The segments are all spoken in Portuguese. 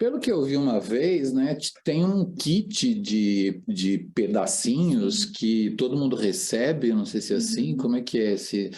Pelo que eu vi uma vez, né, tem um kit de pedacinhos que todo mundo recebe, não sei se é assim, como é que é esse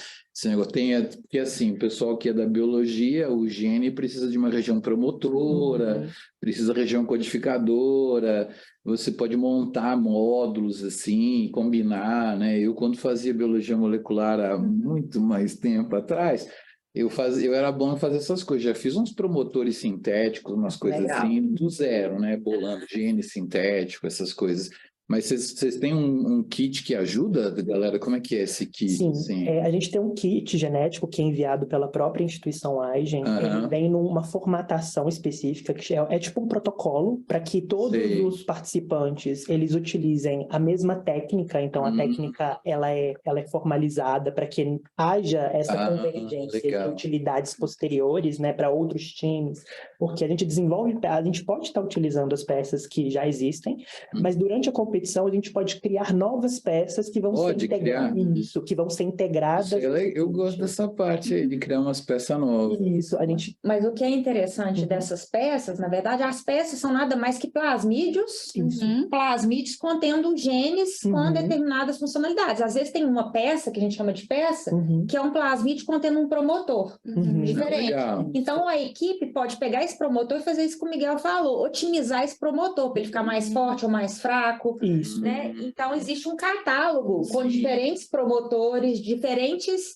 negócio? Porque assim, o pessoal que é da biologia, o gene precisa de uma região promotora, precisa de região codificadora, você pode montar módulos assim, combinar, né? Eu, quando fazia biologia molecular há muito mais tempo atrás, eu era bom em fazer essas coisas. Já fiz uns promotores sintéticos, umas coisas Legal. assim, do zero, né? Bolando gene sintético, essas coisas. Mas vocês têm um kit que ajuda, galera? Como é que é esse kit? Sim, Assim? a gente tem um kit genético que é enviado pela própria instituição Aigen. Ele Aham. vem numa formatação específica, que é tipo um protocolo para que todos Sei. os participantes eles utilizem a mesma técnica. Então, a técnica ela é formalizada para que haja essa convergência de legal. utilidades posteriores, né, para outros times, porque a gente pode estar utilizando as peças que já existem, mas durante a competição a gente pode criar novas peças que vão Pode ser integradas. criar? Isso, que vão ser integradas. Eu gosto dessa parte aí, de criar umas peças novas. Isso, a gente... Mas o que é interessante dessas peças, na verdade, as peças são nada mais que plasmídeos, plasmídeos contendo genes com determinadas funcionalidades. Às vezes tem uma peça, que a gente chama de peça, que é um plasmídeo contendo um promotor diferente. Legal. Então, a equipe pode pegar esse promotor e fazer isso que o Miguel falou, otimizar esse promotor, para ele ficar mais forte ou mais fraco. Isso. Né? Então, existe um catálogo com diferentes promotores, diferentes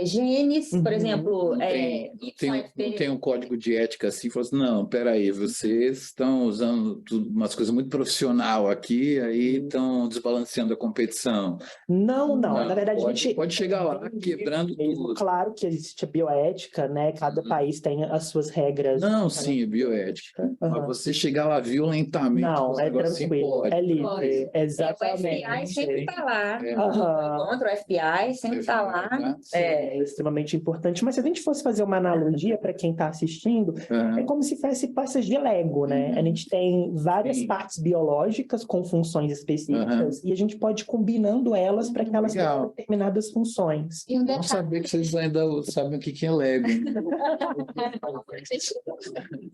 genes, por exemplo... Não tem um código de ética assim, fala assim, não, peraí, vocês estão usando umas coisas muito profissional aqui, aí estão desbalanceando a competição. Não, na verdade a gente... Pode chegar lá quebrando tudo. Claro que existe a bioética, né? Cada país tem as suas regras. Não, sim, é bioética. Mas você chegar lá violentamente... Não, é assim, tranquilo, pode. é livre, Pode. exatamente. O FBI sempre está lá. Aham. Contra o FBI sempre está lá. É extremamente importante, mas se a gente fosse fazer uma analogia para quem está assistindo, é como se fosse peças de Lego, né? A gente tem várias partes biológicas com funções específicas e a gente pode ir combinando elas para que elas tenham determinadas funções. E um Não saber que vocês ainda sabem o que é Lego.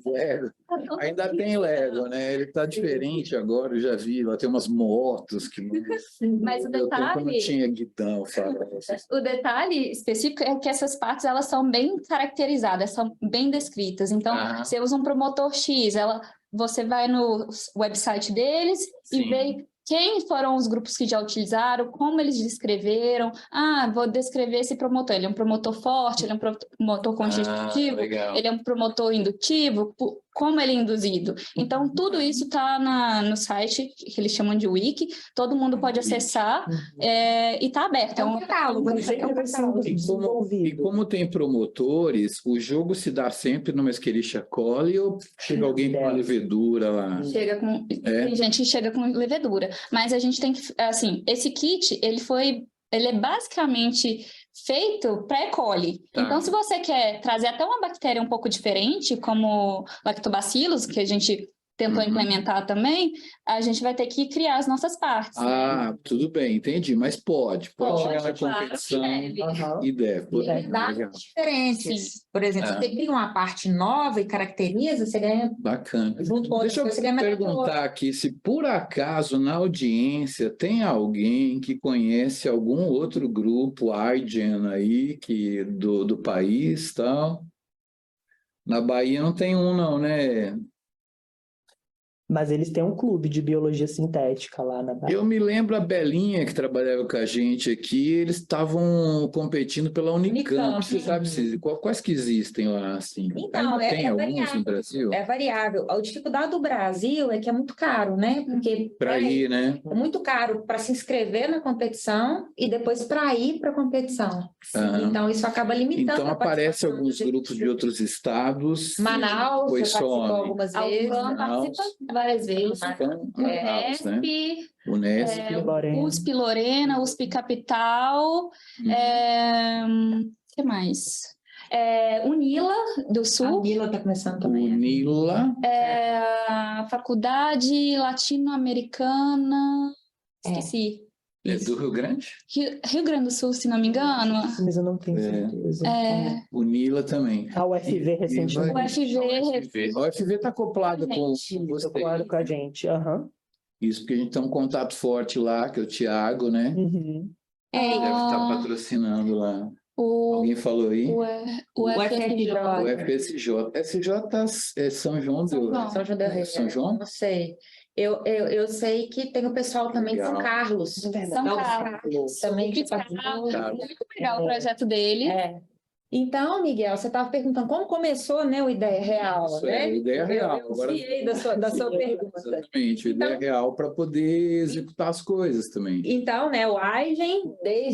Lego. Ainda tem Lego, né? Ele está diferente agora, eu já vi, lá tem umas motos que... Mas o Não detalhe... tinha guidão, sabe? O detalhe específico é que essas partes elas são bem caracterizadas, são bem descritas. Então, você usa um promotor X, você vai no website deles e vê quem foram os grupos que já utilizaram, como eles descreveram. Vou descrever esse promotor. Ele é um promotor forte, ele é um promotor constitutivo, ele é um promotor indutivo, como ele é induzido. Então, tudo isso está no site, que eles chamam de wiki, todo mundo pode acessar e está aberto. É um catálogo. E como tem promotores, o jogo se dá sempre numa Escherichia coli ou chega alguém com uma levedura lá? Tem gente que chega com levedura, mas a gente tem que, assim, esse kit, ele é basicamente feito pré-E. coli. Então, se você quer trazer até uma bactéria um pouco diferente, como lactobacillus, que a gente tentou implementar também, a gente vai ter que criar as nossas partes. Tudo bem, entendi, mas pode chegar na competição e deve. Dados diferentes. Por exemplo, se você cria uma parte nova e caracteriza, você ganha... Bacana. Junto com Deixa eu você ganha perguntar aqui, se por acaso na audiência tem alguém que conhece algum outro grupo Aigen aí, do país, tal? Na Bahia não tem um não, né? Mas eles têm um clube de biologia sintética lá na Bahia. Eu me lembro a Belinha, que trabalhava com a gente aqui, eles estavam competindo pela Unicamp. Você sabe quais que existem lá? Assim? Então, tem alguns variável. no Brasil? É variável. A dificuldade do Brasil é que é muito caro, né? Porque para ir, né? É muito caro para se inscrever na competição e depois para ir para a competição. Então, isso acaba limitando. Então, aparecem alguns grupos de outros estados. Manaus, foi já participou algumas vezes. Participa várias vezes. Unesp, USP Lorena, USP Capital, que mais? Unila do Sul. A Unila está começando também. Unila. A Faculdade Latino-Americana. Esqueci. É do Rio Grande? Rio Grande do Sul, se não me engano. Mas eu não tenho certeza. O Nila também. A UFV recentemente. A UFV está acoplada com você. Claro, com a gente. Isso, porque a gente tem um contato forte lá, que é o Thiago, né? Deve estar patrocinando lá. Alguém falou aí? O FSJ. O FSJ. FSJ é São João do... São João del Rei. São João? Não sei. Eu sei que tem o pessoal também de São Carlos. São Carlos. Também que muito legal o projeto dele. Então, Miguel, você estava perguntando como começou, né, o Ideia Real, né? O Ideia Real. Eu desviei da sua pergunta. Exatamente, o Ideia Real para poder executar as coisas também. Então, né, o Aigen,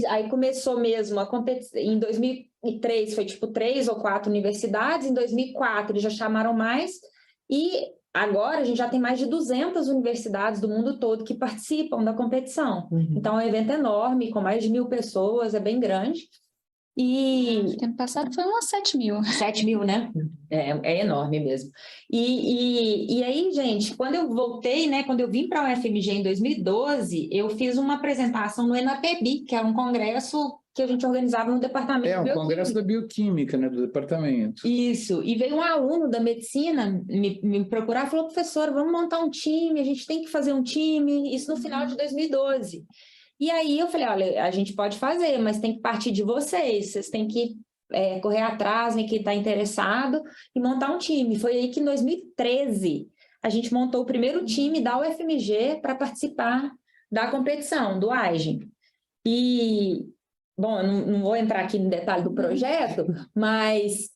aí começou mesmo a competir, em 2003 foi tipo 3 ou 4 universidades, em 2004 eles já chamaram mais, e agora a gente já tem mais de 200 universidades do mundo todo que participam da competição. Então, é um evento enorme, com mais de 1.000 pessoas, é bem grande. E ano passado foi umas 7.000. 7.000, né? É enorme mesmo. E aí, gente, quando eu voltei, né? Quando eu vim para a UFMG em 2012, eu fiz uma apresentação no ENAPEBI, que era um congresso que a gente organizava no departamento de Bioquímica. Congresso da Bioquímica, né? Do departamento. Isso. E veio um aluno da medicina me procurar e falou, professora, vamos montar um time, a gente tem que fazer um time, isso no final de 2012. E aí eu falei, olha, a gente pode fazer, mas tem que partir de vocês têm que correr atrás, né, que está interessado, e montar um time. Foi aí que em 2013 a gente montou o primeiro time da UFMG para participar da competição, do Aigen. E, bom, eu não vou entrar aqui no detalhe do projeto, mas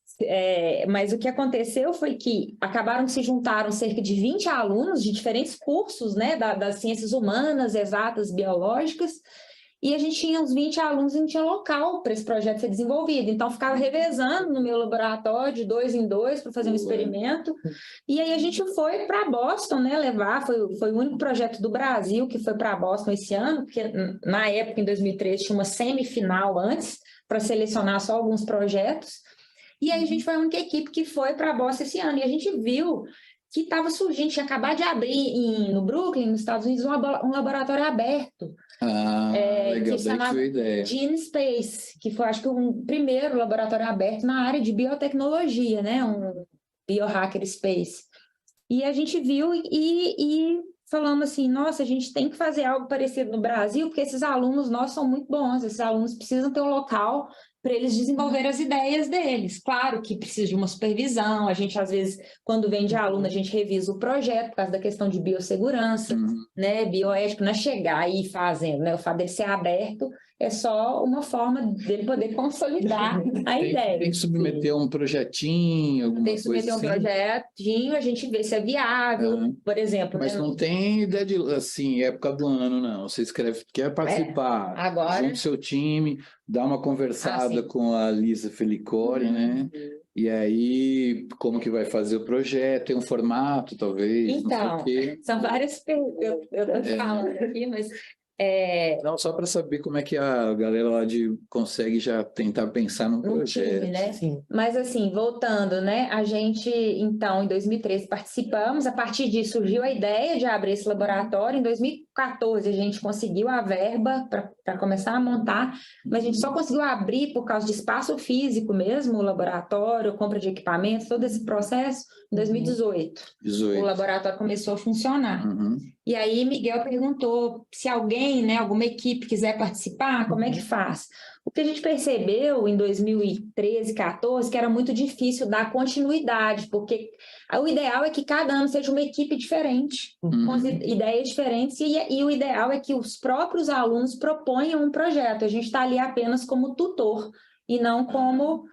o que aconteceu foi que se juntaram cerca de 20 alunos de diferentes cursos, né, das ciências humanas, exatas, biológicas, e a gente tinha uns 20 alunos e não tinha local para esse projeto ser desenvolvido. Então, ficava revezando no meu laboratório de 2 em 2 para fazer um experimento. E aí a gente foi para Boston, né, foi o único projeto do Brasil que foi para Boston esse ano, porque na época, em 2013, tinha uma semifinal antes para selecionar só alguns projetos. E aí a gente foi a única equipe que foi para Boston esse ano. E a gente viu que estava surgindo, tinha acabado de abrir no Brooklyn, nos Estados Unidos, um laboratório aberto. Legal, daí que foi a ideia. GeneSpace, que foi, acho que, o primeiro laboratório aberto na área de biotecnologia, né? Um biohacker space. E a gente viu e falamos assim, nossa, a gente tem que fazer algo parecido no Brasil, porque esses alunos nossos são muito bons, esses alunos precisam ter um local para eles desenvolverem as ideias deles. Claro que precisa de uma supervisão, a gente, às vezes, quando vem de aluno, a gente revisa o projeto por causa da questão de biossegurança, né, bioético, não é chegar aí fazendo, né, o fato dele ser aberto é só uma forma dele poder consolidar a ideia. Tem que submeter um projetinho, alguma coisa. Tem que submeter um projetinho, a gente vê se é viável, por exemplo. Mas não tem ideia de, assim, época do ano, não. Você escreve, quer participar, agora... junto seu time, dá uma conversada com a Lisa Felicore, né? E aí, como que vai fazer o projeto? Tem um formato, talvez? Então, são várias perguntas. Eu estou falando aqui, mas... Não, só para saber como é que a galera lá consegue já tentar pensar no projeto. Time, né? Sim. Mas assim, voltando, né? A gente, então, em 2013 participamos, a partir disso surgiu a ideia de abrir esse laboratório. Em 2014 a gente conseguiu a verba para começar a montar, mas a gente só conseguiu abrir por causa de espaço físico mesmo, o laboratório, compra de equipamentos, todo esse processo, em 2018. O laboratório começou a funcionar. E aí Miguel perguntou se alguém, né, alguma equipe quiser participar, como é que faz? O que a gente percebeu em 2013, 2014, que era muito difícil dar continuidade, porque o ideal é que cada ano seja uma equipe diferente, com ideias diferentes, e o ideal é que os próprios alunos proponham um projeto. A gente está ali apenas como tutor e não como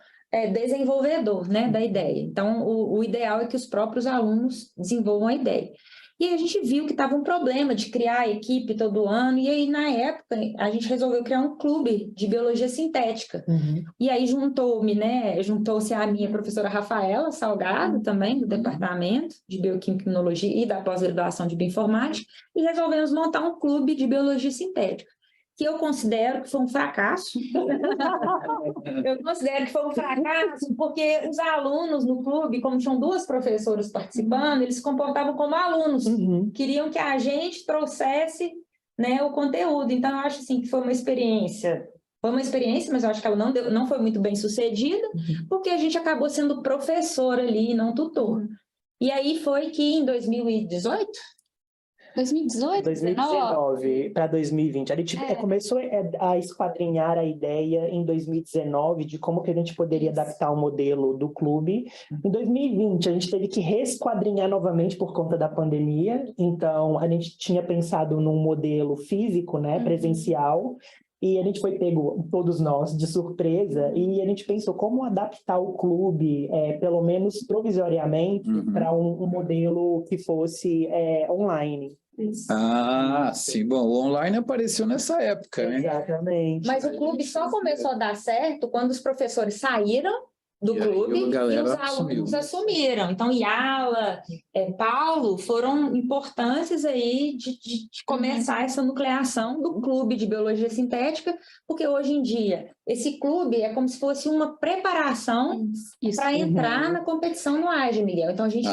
desenvolvedor, né, da ideia. Então, o ideal é que os próprios alunos desenvolvam a ideia. E aí a gente viu que estava um problema de criar a equipe todo ano, e aí, na época, a gente resolveu criar um clube de biologia sintética. E aí juntou-se a minha professora Rafaela Salgado, também, do departamento de bioquímica e imunologia e da pós-graduação de bioinformática, e resolvemos montar um clube de biologia sintética, que eu considero que foi um fracasso. Eu considero que foi um fracasso porque os alunos no clube, como tinham 2 professoras participando, eles se comportavam como alunos. Queriam que a gente trouxesse né, o conteúdo. Então, eu acho assim, que foi uma experiência, mas eu acho que ela não foi muito bem sucedida, porque a gente acabou sendo professor ali, e não tutor. E aí foi que em 2018... 2019 para 2020. A gente começou a esquadrinhar a ideia em 2019 de como que a gente poderia adaptar o modelo do clube. Em 2020, a gente teve que reesquadrinhar novamente por conta da pandemia. Então, a gente tinha pensado num modelo físico, né, presencial, e a gente foi pego, todos nós, de surpresa, e a gente pensou como adaptar o clube, pelo menos provisoriamente, para um modelo que fosse online. Sim, bom, o online apareceu nessa época, né? Exatamente. Mas o clube só começou a dar certo quando os professores saíram do clube e os alunos assumiram. Então, Yala, Paulo foram importantes aí de começar essa nucleação do clube de biologia sintética, porque hoje em dia esse clube é como se fosse uma preparação para entrar na competição no AGE, Miguel. Então, a gente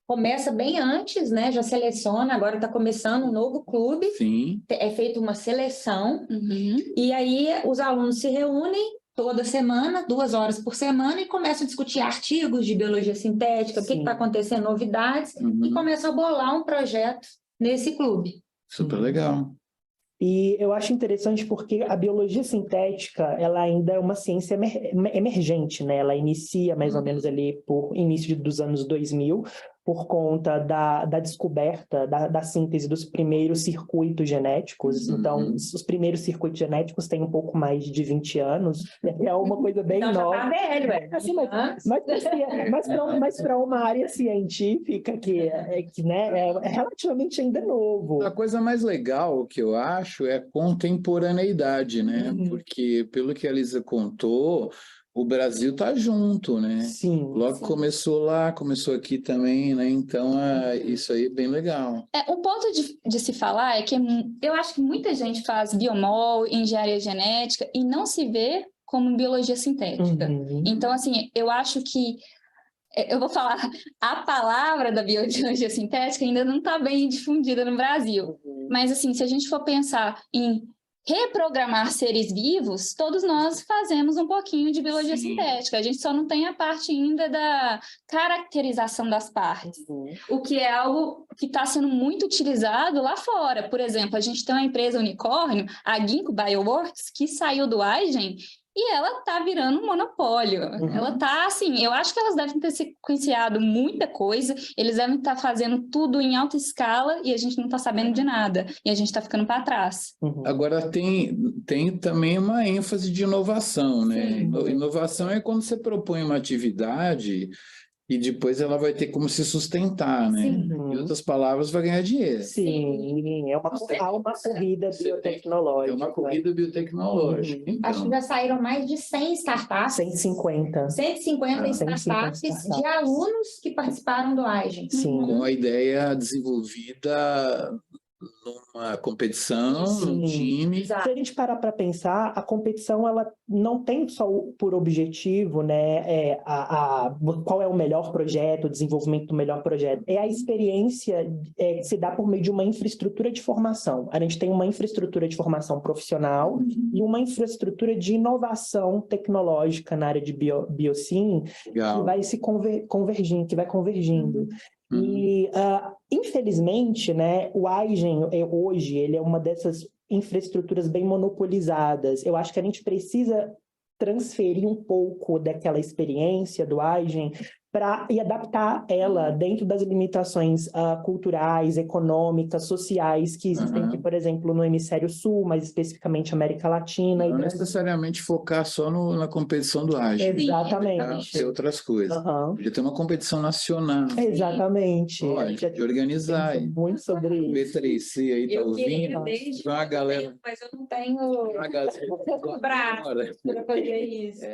começa bem antes, né? Já seleciona, agora está começando um novo clube. Sim. É feita uma seleção, e aí os alunos se reúnem toda semana, 2 horas por semana, e começam a discutir artigos de biologia sintética, o que está acontecendo, novidades, e começam a bolar um projeto nesse clube. Super legal. E eu acho interessante porque a biologia sintética, ela ainda é uma ciência emergente, né? Ela inicia mais ou menos ali por início dos anos 2000, por conta da descoberta, da síntese dos primeiros circuitos genéticos. Então, os primeiros circuitos genéticos têm um pouco mais de 20 anos. É uma coisa bem nova. Já tá velho, assim, mas para uma área científica que né, é relativamente ainda novo. A coisa mais legal que eu acho é a contemporaneidade, né? Porque, pelo que a Elisa contou, o Brasil está junto, né? Sim. Logo começou lá, começou aqui também, né? Então, isso aí é bem legal. Um ponto de se falar é que eu acho que muita gente faz biomol, engenharia genética e não se vê como biologia sintética. Então, assim, eu acho que eu vou falar, a palavra da biologia sintética ainda não está bem difundida no Brasil. Mas, assim, se a gente for pensar em reprogramar seres vivos, todos nós fazemos um pouquinho de biologia sintética. A gente só não tem a parte ainda da caracterização das partes, o que é algo que está sendo muito utilizado lá fora. Por exemplo, a gente tem uma empresa unicórnio, a Ginkgo Bioworks, que saiu do Aigen e ela está virando um monopólio. Ela está, assim, eu acho que elas devem ter sequenciado muita coisa, eles devem estar fazendo tudo em alta escala e a gente não está sabendo de nada. E a gente está ficando para trás. Agora, tem também uma ênfase de inovação, né? Inovação é quando você propõe uma atividade e depois ela vai ter como se sustentar, né? Em outras palavras, vai ganhar dinheiro. Sim, é uma corrida biotecnológica. É uma corrida biotecnológica. Então, acho que já saíram mais de 100 startups. 150 startups de alunos que participaram do Aigen. Com a ideia desenvolvida numa competição, num time. Se a gente parar para pensar, a competição ela não tem só por objetivo, né, qual é o melhor projeto, o desenvolvimento do melhor projeto. É a experiência que se dá por meio de uma infraestrutura de formação. A gente tem uma infraestrutura de formação profissional e uma infraestrutura de inovação tecnológica na área de biosim que vai se convergindo, que vai convergindo. E, infelizmente, né, o Aigen, hoje, ele é uma dessas infraestruturas bem monopolizadas. Eu acho que a gente precisa transferir um pouco daquela experiência do Aigen e adaptar ela dentro das limitações culturais, econômicas, sociais que existem aqui, por exemplo, no Hemisfério Sul, mais especificamente América Latina. Não necessariamente focar só na competição do Aigen. Exatamente. Ter outras coisas. Podia ter uma competição nacional. Exatamente. A gente podia organizar. Muito sobre isso. B3C aí tá ouvindo. Mas eu não tenho braço para fazer isso.